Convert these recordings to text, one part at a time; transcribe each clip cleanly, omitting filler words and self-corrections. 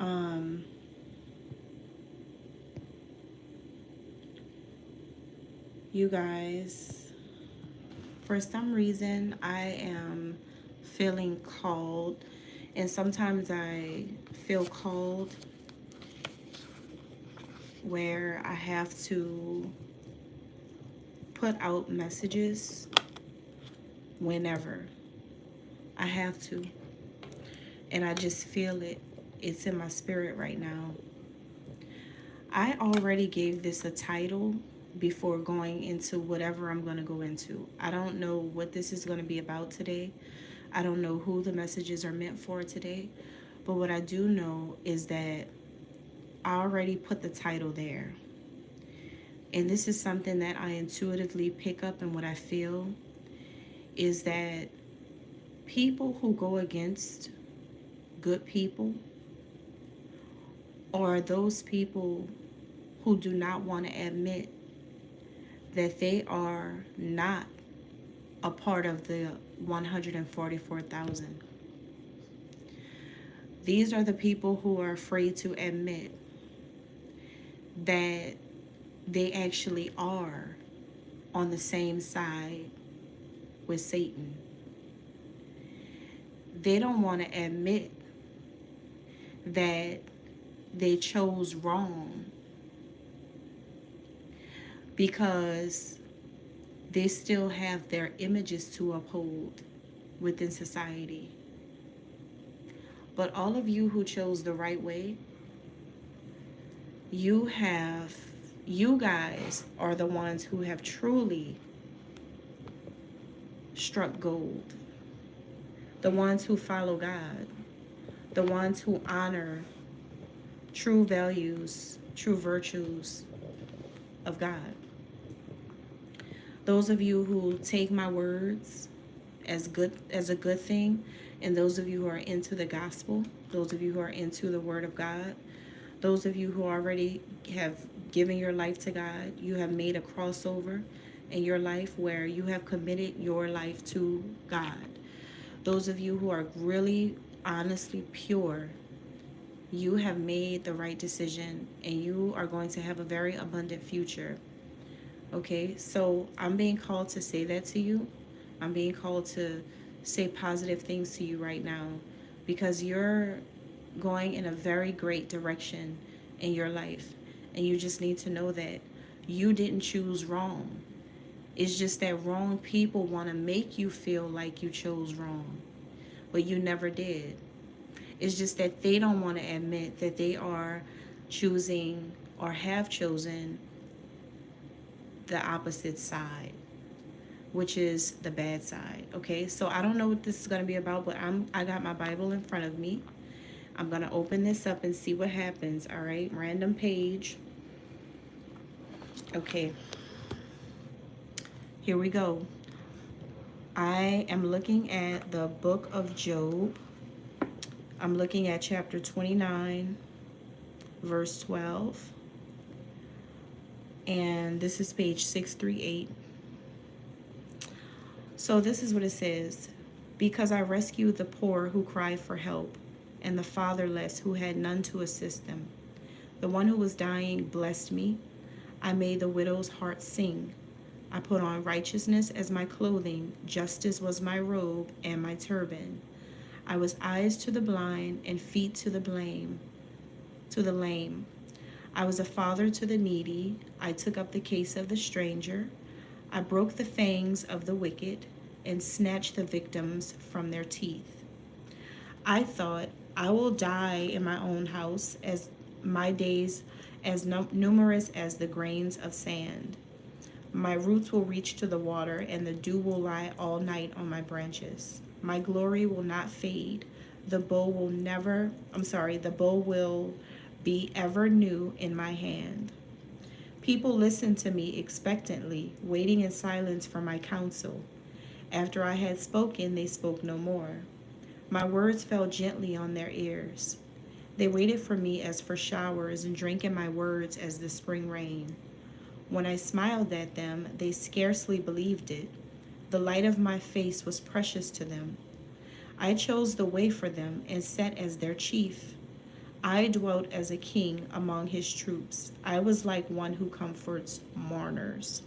Um, you guys, for some reason, I am feeling called, and sometimes I feel called where I have to put out messages whenever I have to, and I just feel it. It's in my spirit right now. I already gave this a title before going into whatever I'm going to go into. I don't know what this is going to be about today. I don't know who the messages are meant for today. But what I do know is that I already put the title there. And this is something that I intuitively pick up, and what I feel is that people who go against good people, or those people who do not want to admit that they are not a part of the 144,000. These are the people who are afraid to admit that they actually are on the same side with Satan. They don't want to admit that they chose wrong because they still have their images to uphold within society. But all of you who chose the right way, you have, you guys are the ones who have truly struck gold. The ones who follow God, the ones who honor true values, true virtues of God. Those of you who take my words as a good thing, and those of you who are into the gospel, those of you who are into the word of God, those of you who already have given your life to God, you have made a crossover in your life where you have committed your life to God. Those of you who are really honestly pure, you have made the right decision and you are going to have a very abundant future. Okay, so I'm being called to say that to you. I'm being called to say positive things to you right now because you're going in a very great direction in your life. And you just need to know that you didn't choose wrong. It's just that wrong people want to make you feel like you chose wrong, but you never did. It's just that they don't want to admit that they are choosing or have chosen the opposite side, which is the bad side. Okay, so I don't know what this is going to be about, but I got my Bible in front of me. I'm going to open this up and see what happens. All right, random page. Okay, here we go. I am looking at the book of Job. I'm looking at chapter 29, verse 12. And this is page 638. So this is what it says. Because I rescued the poor who cried for help, and the fatherless who had none to assist them. The one who was dying blessed me. I made the widow's heart sing. I put on righteousness as my clothing. Justice was my robe and my turban. I was eyes to the blind and feet to the lame. I was a father to the needy. I took up the case of the stranger. I broke the fangs of the wicked and snatched the victims from their teeth. I thought, I will die in my own house, as my days as numerous as the grains of sand. My roots will reach to the water, and the dew will lie all night on my branches. My glory will not fade. The bow will be ever new in my hand. People listened to me expectantly, waiting in silence for my counsel. After I had spoken, they spoke no more. My words fell gently on their ears. They waited for me as for showers and drank in my words as the spring rain. When I smiled at them, they scarcely believed it. The light of my face was precious to them. I chose the way for them and set as their chief. I dwelt as a king among his troops. I was like one who comforts mourners.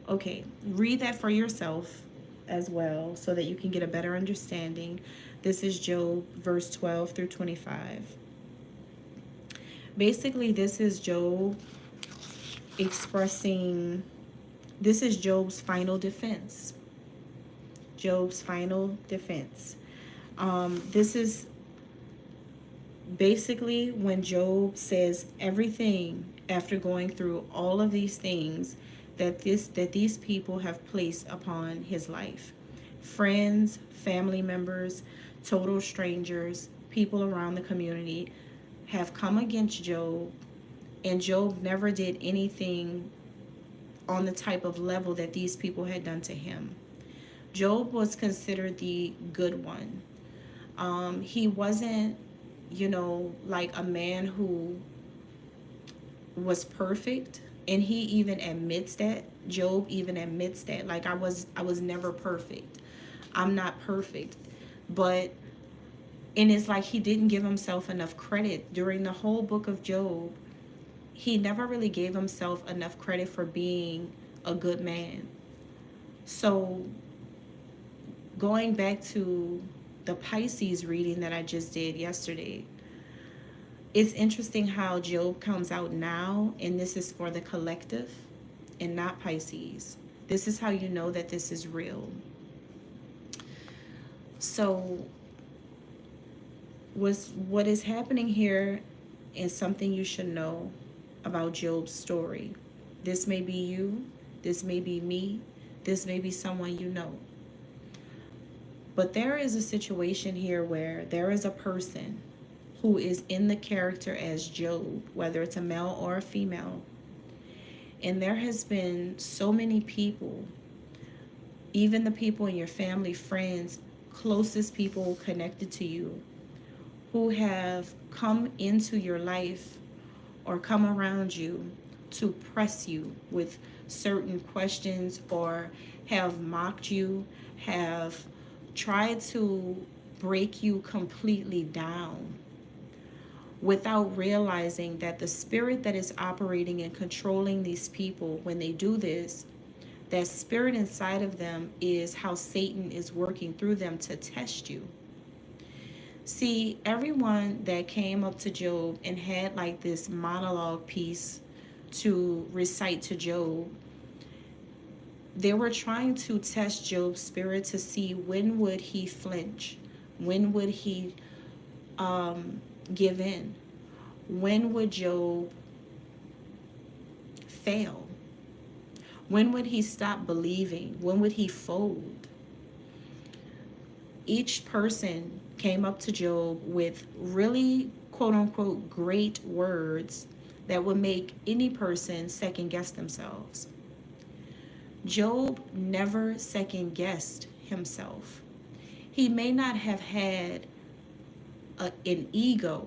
Okay, read that for yourself as well so that you can get a better understanding. This is Job, verse 12 through 25. Basically, this is Job expressing, this is Job's final defense. Job's final defense. This is basically when Job says everything after going through all of these things that these people have placed upon his life. Friends, family members, total strangers, people around the community have come against Job, and Job never did anything on the type of level that these people had done to him. Job was considered the good one. He wasn't, like a man who was perfect, and he even admits that. Job even admits that. Like, I was never perfect. I'm not perfect. But and it's like he didn't give himself enough credit during the whole book of Job. He never really gave himself enough credit for being a good man. So going back to the Pisces reading that I just did yesterday, it's interesting how Job comes out now, and this is for the collective and not Pisces. This is how you know that this is real. So what is happening here is something you should know about Job's story. This may be you, this may be me, this may be someone you know. But there is a situation here where there is a person who is in the character as Job, whether it's a male or a female. And there has been so many people, even the people in your family, friends, closest people connected to you, who have come into your life or come around you to press you with certain questions, or have mocked you, have tried to break you completely down, without realizing that the spirit that is operating and controlling these people, when they do this, that spirit inside of them is how Satan is working through them to test you. See, everyone that came up to Job and had like this monologue piece to recite to Job, they were trying to test Job's spirit to see when would he flinch, when would he give in, when would Job fail, when would he stop believing, when would he fold. Each person came up to Job with really, quote unquote, great words that would make any person second guess themselves. Job never second guessed himself. He may not have had an ego.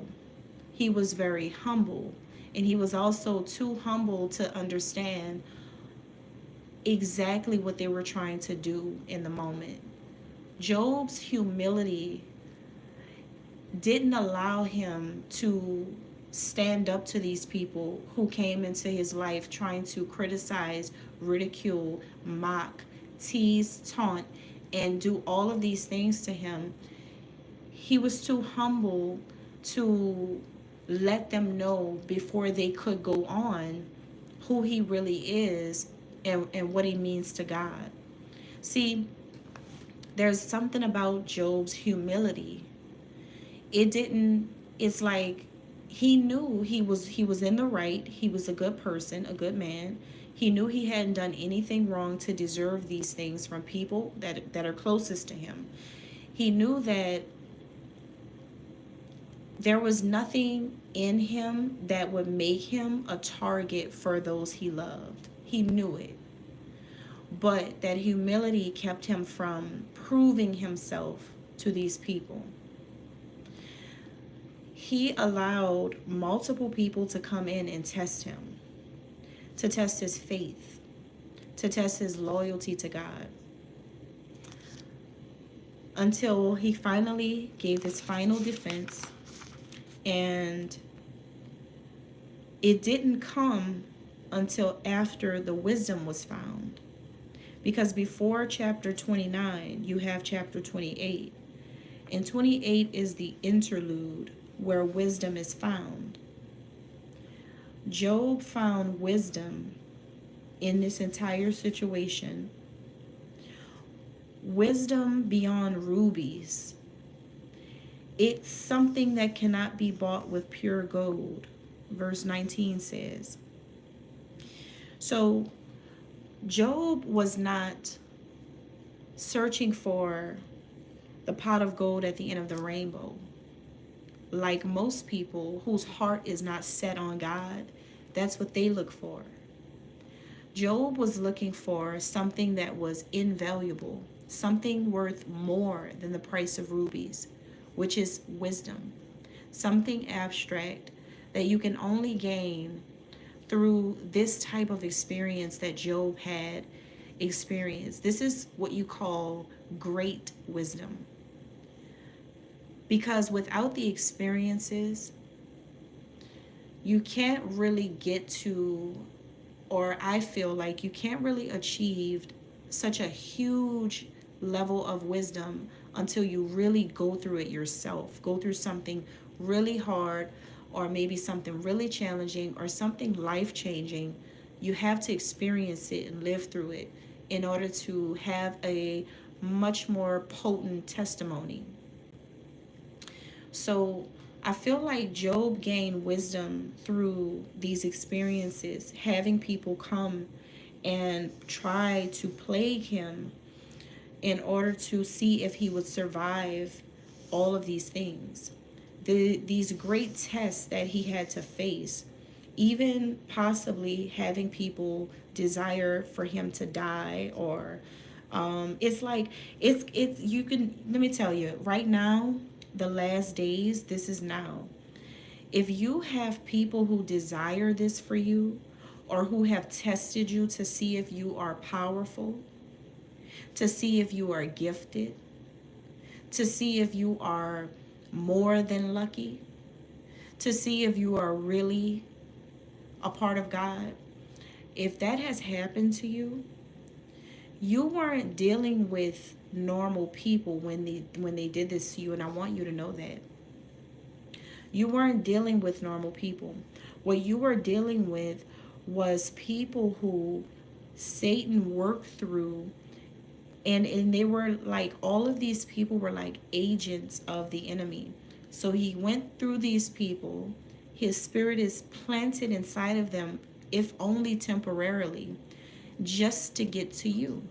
He was very humble, and he was also too humble to understand exactly what they were trying to do in the moment. Job's humility didn't allow him to stand up to these people who came into his life trying to criticize, ridicule, mock, tease, taunt, and do all of these things to him. He was too humble to let them know before they could go on who he really is, and what he means to God. See, there's something about Job's humility. It's like he knew he was in the right. He was a good person, a good man. He knew he hadn't done anything wrong to deserve these things from people that are closest to him. He knew that there was nothing in him that would make him a target for those he loved. He knew it. But that humility kept him from proving himself to these people. He allowed multiple people to come in and test him, to test his faith, to test his loyalty to God, until he finally gave his final defense And it didn't come until after the wisdom was found. Because before chapter 29, you have chapter 28. And 28 is the interlude where wisdom is found. Job found wisdom in this entire situation. Wisdom beyond rubies. It's something that cannot be bought with pure gold, verse 19 says. So Job was not searching for the pot of gold at the end of the rainbow. Like most people whose heart is not set on God, that's what they look for. Job was looking for something that was invaluable, something worth more than the price of rubies, which is wisdom. Something abstract that you can only gain through this type of experience that Job had experienced. This is what you call great wisdom. Because without the experiences, you can't really get to, or I feel like you can't really achieve such a huge level of wisdom until you really go through it yourself. Go through something really hard, or maybe something really challenging, or something life-changing. You have to experience it and live through it in order to have a much more potent testimony. So I feel like Job gained wisdom through these experiences, having people come and try to plague him in order to see if he would survive all of these things. These great tests that he had to face, even possibly having people desire for him to die, or it's like it's you can, let me tell you right now, the last days, this is now. If you have people who desire this for you, or who have tested you to see if you are powerful, to see if you are gifted, to see if you are more than lucky, to see if you are really a part of God, if that has happened to you, you weren't dealing with normal people when they did this to you, and I want you to know that. You weren't dealing with normal people. What you were dealing with was people who Satan worked through, and they were like, all of these people were like agents of the enemy. So he went through these people. His spirit is planted inside of them, if only temporarily, just to get to you.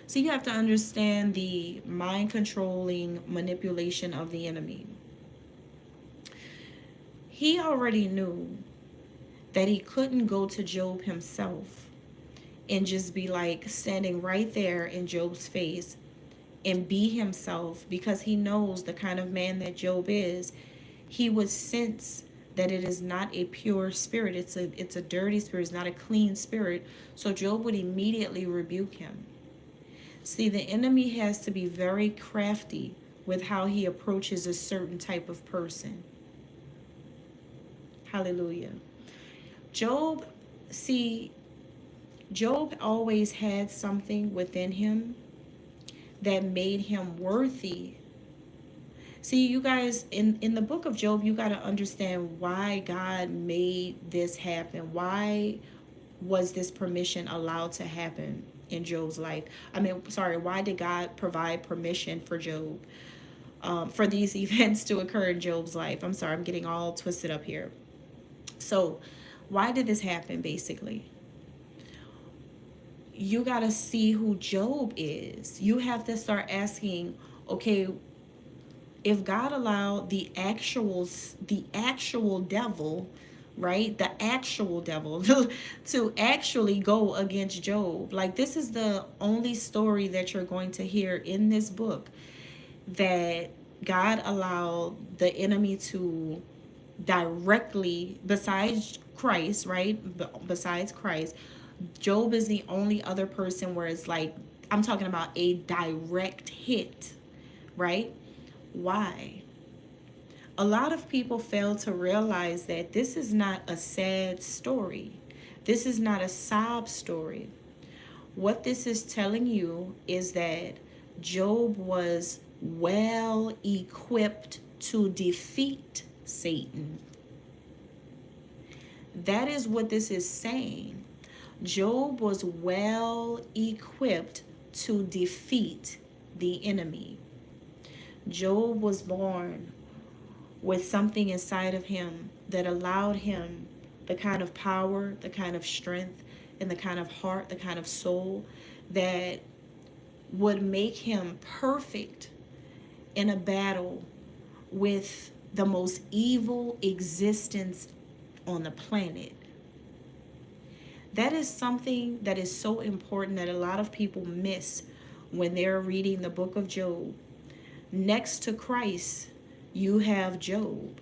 So you have to understand the mind controlling manipulation of the enemy. He already knew that he couldn't go to Job himself and just be like standing right there in Job's face and be himself, because he knows the kind of man that Job is. He would sense that it is not a pure spirit. It's a dirty spirit. It's not a clean spirit. So Job would immediately rebuke him. See, the enemy has to be very crafty with how he approaches a certain type of person. Hallelujah. Job always had something within him that made him worthy. See, you guys, in the book of Job, you got to understand why God made this happen. Why was this permission allowed to happen in Job's life? Why did God provide permission for Job, for these events to occur in Job's life? I'm sorry, I'm getting all twisted up here. So, why did this happen, basically? You got to see who Job is. You have to start asking, okay, if God allowed the actual devil, right? The actual devil to actually go against Job. Like, this is the only story that you're going to hear in this book that God allowed the enemy to directly, besides Christ, right? Besides Christ, Job is the only other person where it's like, I'm talking about a direct hit right? Why? A lot of people fail to realize that this is not a sad story. This is not a sob story. What this is telling you is that Job was well equipped to defeat Satan. That is what this is saying. Job was well equipped to defeat the enemy. Job was born with something inside of him that allowed him the kind of power, the kind of strength, and the kind of heart, the kind of soul that would make him perfect in a battle with the most evil existence on the planet. That is something that is so important that a lot of people miss when they're reading the book of Job. Next to Christ, you have Job.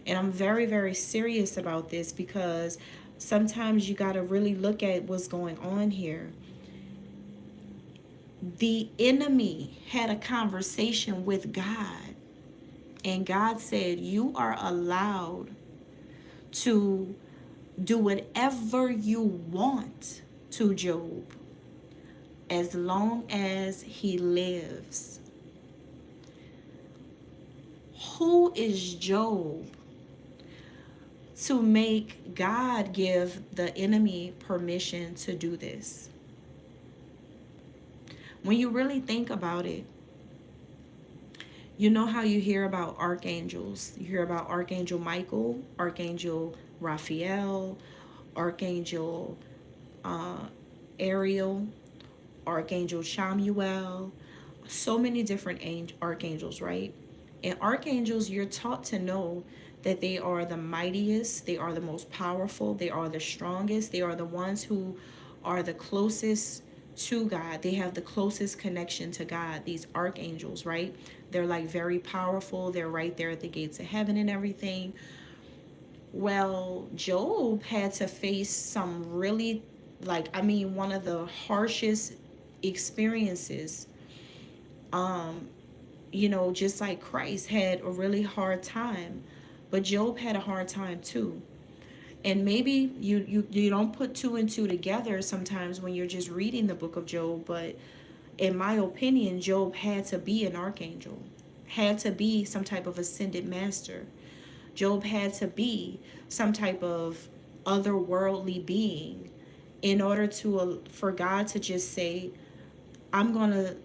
And I'm very, very serious about this because sometimes you got to really look at what's going on here. The enemy had a conversation with God, and God said, you are allowed to do whatever you want to Job as long as he lives. Who is Job to make God give the enemy permission to do this? When you really think about it, you know how you hear about archangels. You hear about Archangel Michael, Archangel Raphael, Archangel Ariel, Archangel Chamuel, so many different archangels, right? And archangels, you're taught to know that they are the mightiest, they are the most powerful, they are the strongest, they are the ones who are the closest to God. They have the closest connection to God, these archangels, right? They're like very powerful. They're right there at the gates of heaven and everything. Well, Job had to face some really, one of the harshest experiences. Just like Christ had a really hard time, but Job had a hard time too. And maybe you don't put two and two together sometimes when you're just reading the book of Job, but in my opinion, Job had to be an archangel, had to be some type of ascended master. Job had to be some type of otherworldly being in order for God to just say, I'm going to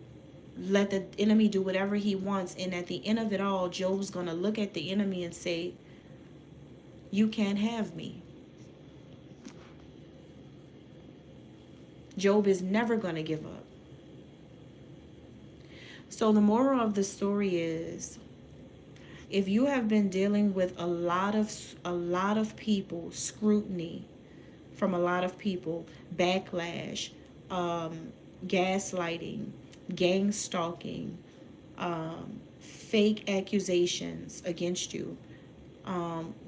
let the enemy do whatever he wants. And at the end of it all, Job's going to look at the enemy and say, you can't have me. Job is never going to give up. So the moral of the story is, if you have been dealing with a lot of people, scrutiny from a lot of people, backlash, gaslighting, gang stalking, fake accusations against you,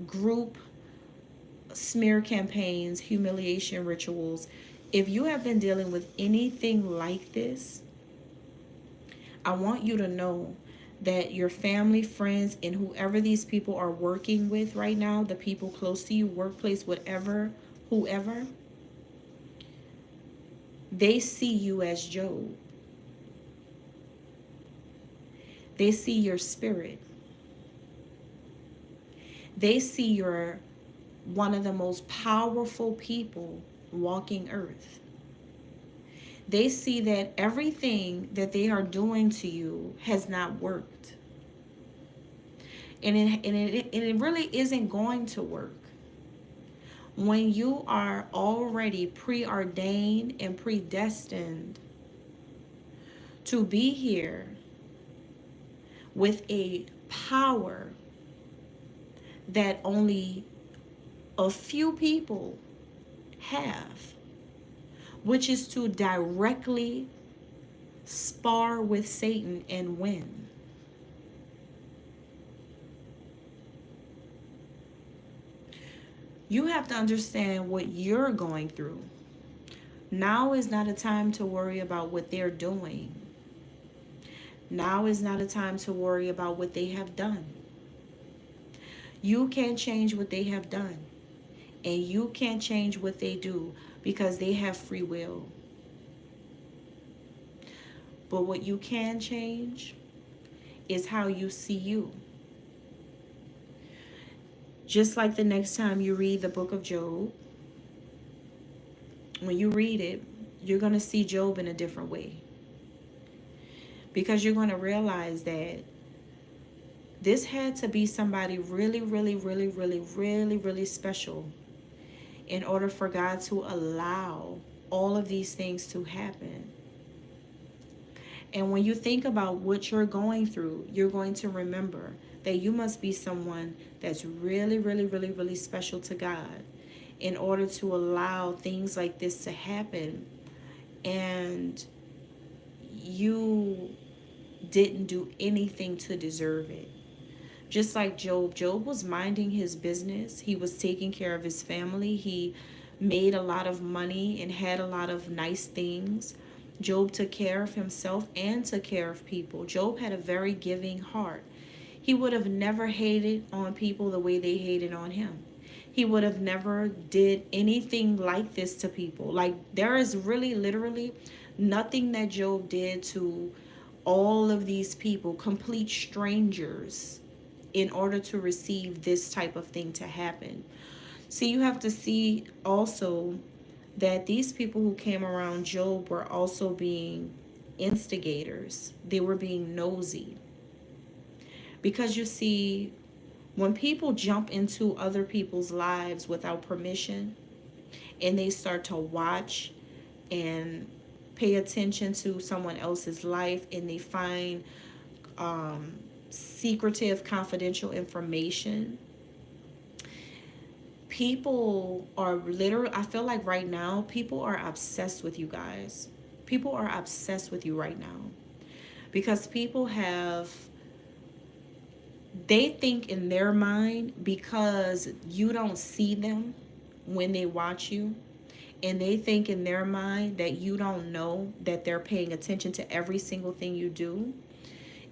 group smear campaigns, humiliation rituals, if you have been dealing with anything like this, I want you to know that your family, friends, and whoever these people are working with right now, the people close to you, workplace, whatever, whoever, they see you as Job. They see your spirit. They see you're one of the most powerful people walking earth. They see that everything that they are doing to you has not worked. And it really isn't going to work. When you are already preordained and predestined to be here with a power that only a few people have, which is to directly spar with Satan and win. You have to understand what you're going through. Now is not a time to worry about what they're doing. Now is not a time to worry about what they have done. You can't change what they have done, and you can't change what they do because they have free will. But what you can change is how you see you. Just like the next time you read the book of Job, when you read it, you're going to see Job in a different way. Because you're going to realize that this had to be somebody really, really, really, really, really, really special in order for God to allow all of these things to happen. And when you think about what you're going through, you're going to remember that you must be someone that's really, really, really, really special to God in order to allow things like this to happen. And you didn't do anything to deserve it. Just like Job, Job was minding his business. He was taking care of his family. He made a lot of money and had a lot of nice things. Job took care of himself and took care of people. Job had a very giving heart. He would have never hated on people the way they hated on him. He would have never did anything like this to people. Like, there is really literally nothing that Job did to all of these people, complete strangers, in order to receive this type of thing to happen. See, you have to see also that these people who came around Job were also being instigators. They were being nosy. Because you see, when people jump into other people's lives without permission and they start to watch and pay attention to someone else's life, and they find secretive, confidential information, people are literally, I feel like right now, people are obsessed with you guys. People are obsessed with you right now because people have, they think in their mind, because you don't see them when they watch you, and they think in their mind that you don't know that they're paying attention to every single thing you do,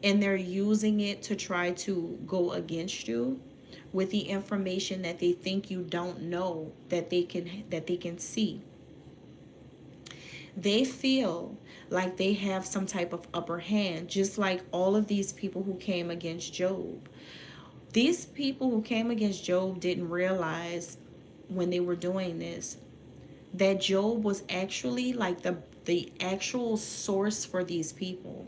and they're using it to try to go against you with the information that they think you don't know that they can see. They feel like they have some type of upper hand, just like all of these people who came against Job. These people who came against Job didn't realize when they were doing this that Job was actually like the actual source for these people.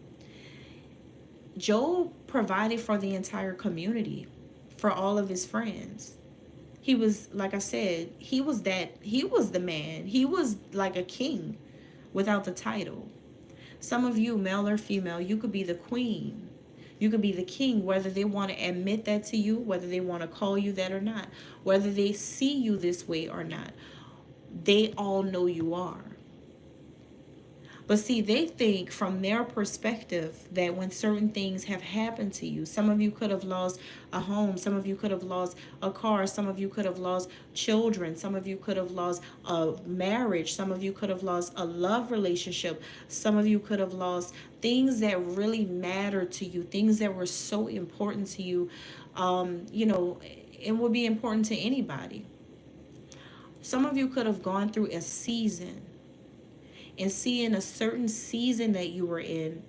Job provided for the entire community, for all of his friends. He was, like I said, he was the man. He was like a king without the title. Some of you, male or female, you could be the queen. You could be the king, whether they want to admit that to you, whether they want to call you that or not, whether they see you this way or not. They all know you are. But see, they think from their perspective that when certain things have happened to you, some of you could have lost a home, some of you could have lost a car, some of you could have lost children, some of you could have lost a marriage, some of you could have lost a love relationship, some of you could have lost things that really mattered to you, things that were so important to you, it would be important to anybody. Some of you could have gone through a season, and seeing a certain season that you were in,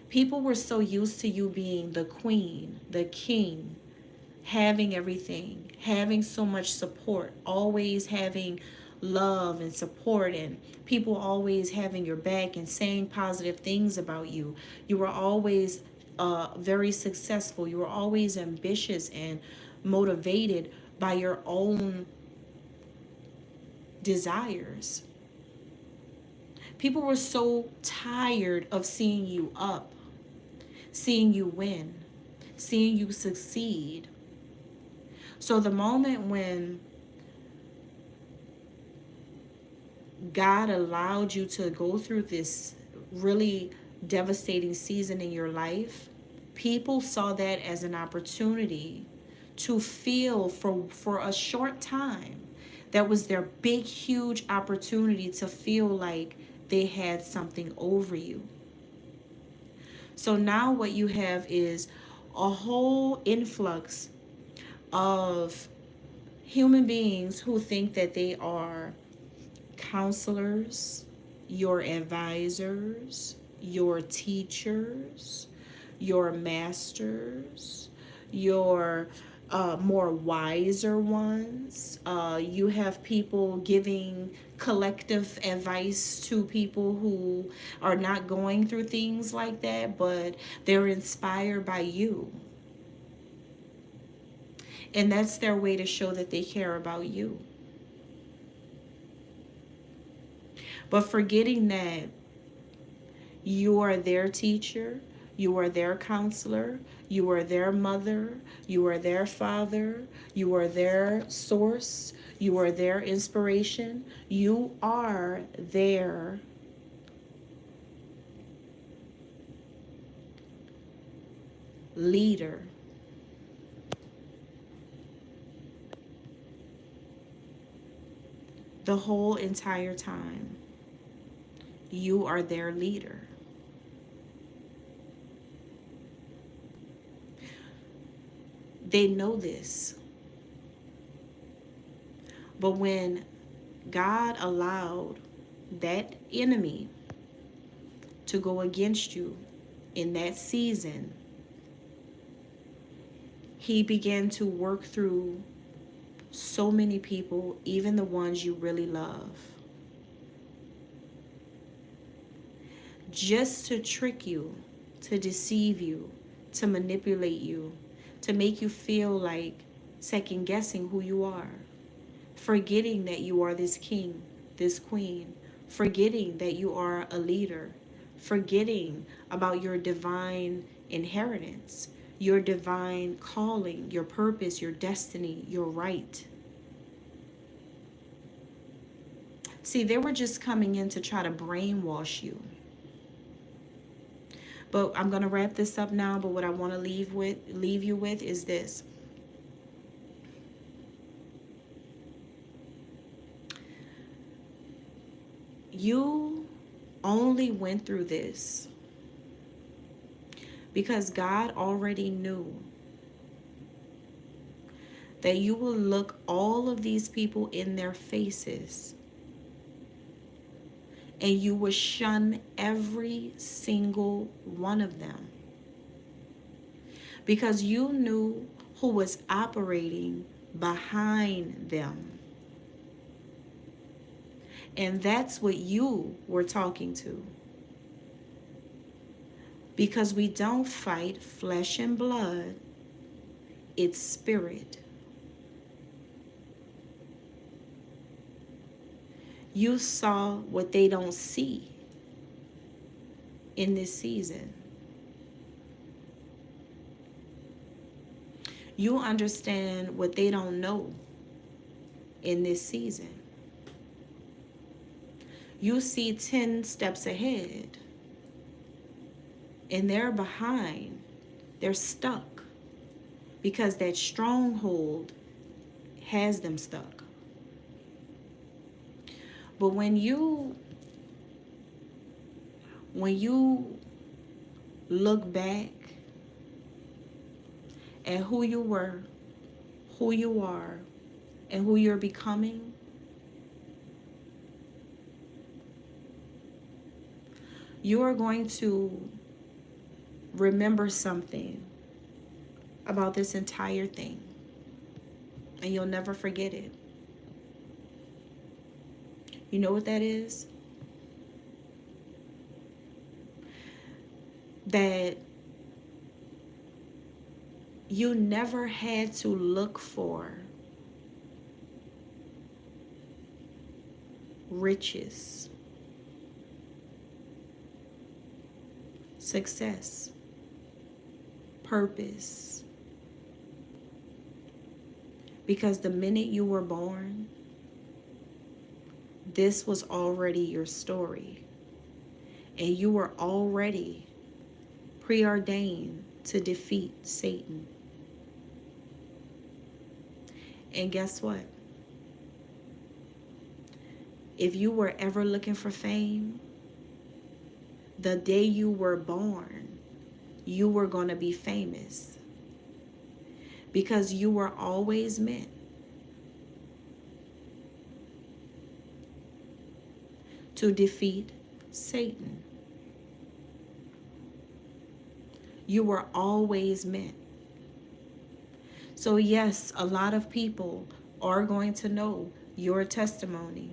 people were so used to you being the queen, the king, having everything, having so much support, always having love and support, and people always having your back and saying positive things about you. You were always very successful. You were always ambitious and motivated by your own desires. People were so tired of seeing you up, seeing you win, seeing you succeed. So the moment when God allowed you to go through this really devastating season in your life, people saw that as an opportunity to feel for a short time. That was their big, huge opportunity to feel like they had something over you. So now what you have is a whole influx of human beings who think that they are counselors, your advisors, your teachers, your masters, your more wiser ones. You have people giving collective advice to people who are not going through things like that, but they're inspired by you. And that's their way to show that they care about you. But forgetting that you are their teacher, you are their counselor, you are their mother, you are their father, you are their source, you are their inspiration, you are their leader. The whole entire time, you are their leader. They know this. But when God allowed that enemy to go against you in that season, he began to work through so many people, even the ones you really love, just to trick you, to deceive you, to manipulate you, to make you feel like second guessing who you are, forgetting that you are this king, this queen, forgetting that you are a leader, forgetting about your divine inheritance, your divine calling, your purpose, your destiny, your right. See, they were just coming in to try to brainwash you. But I'm going to wrap this up now, but what I want to leave you with is this. You only went through this because God already knew that you will look all of these people in their faces and you will shun every single one of them because you knew who was operating behind them. And that's what you were talking to. Because we don't fight flesh and blood, it's spirit. You saw what they don't see in this season. You understand what they don't know in this season. You see 10 steps ahead, and they're behind. They're stuck because that stronghold has them stuck. But when you look back at who you were, who you are, and who you're becoming, you are going to remember something about this entire thing, and you'll never forget it. You know what that is? That you never had to look for riches, success, purpose. Because the minute you were born, this was already your story. And you were already preordained to defeat Satan. And guess what? If you were ever looking for fame, the day you were born you were going to be famous, because you were always meant to defeat Satan. You were always meant. So yes, a lot of people are going to know your testimony.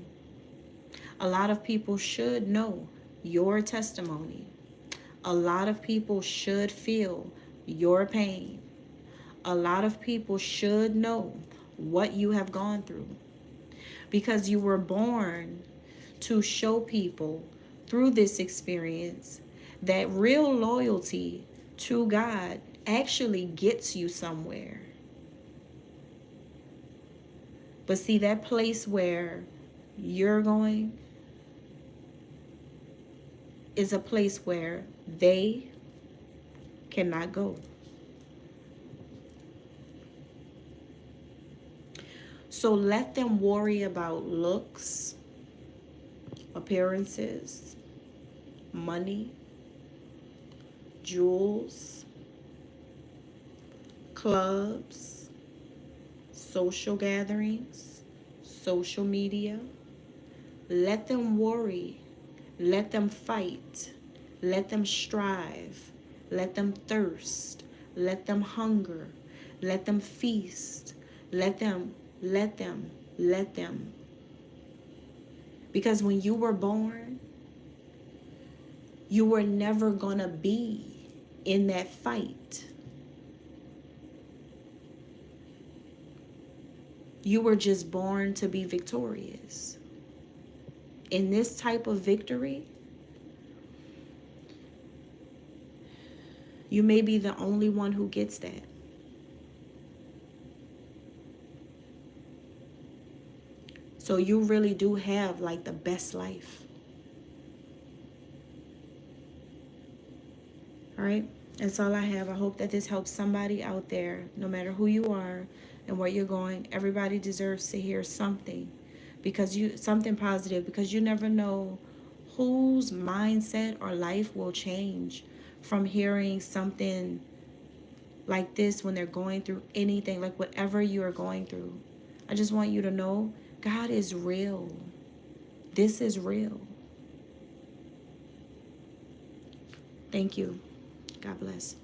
A lot of people should know your testimony. A lot of people should feel your pain. A lot of people should know what you have gone through, because you were born to show people through this experience that real loyalty to God actually gets you somewhere. But see, that place where you're going is a place where they cannot go. So let them worry about looks, appearances, money, jewels, clubs, social gatherings, social media. Let them worry. Let them fight. Let them strive. Let them thirst. Let them hunger. Let them feast. Let them. Because when you were born, you were never gonna be in that fight. You were just born to be victorious. In this type of victory, you may be the only one who gets that. So you really do have like the best life. All right, that's all I have. I hope that this helps somebody out there, no matter who you are and where you're going. Everybody deserves to hear something, something positive, because you never know whose mindset or life will change from hearing something like this when they're going through anything, like whatever you are going through. I just want you to know God is real. This is real. Thank you. God bless.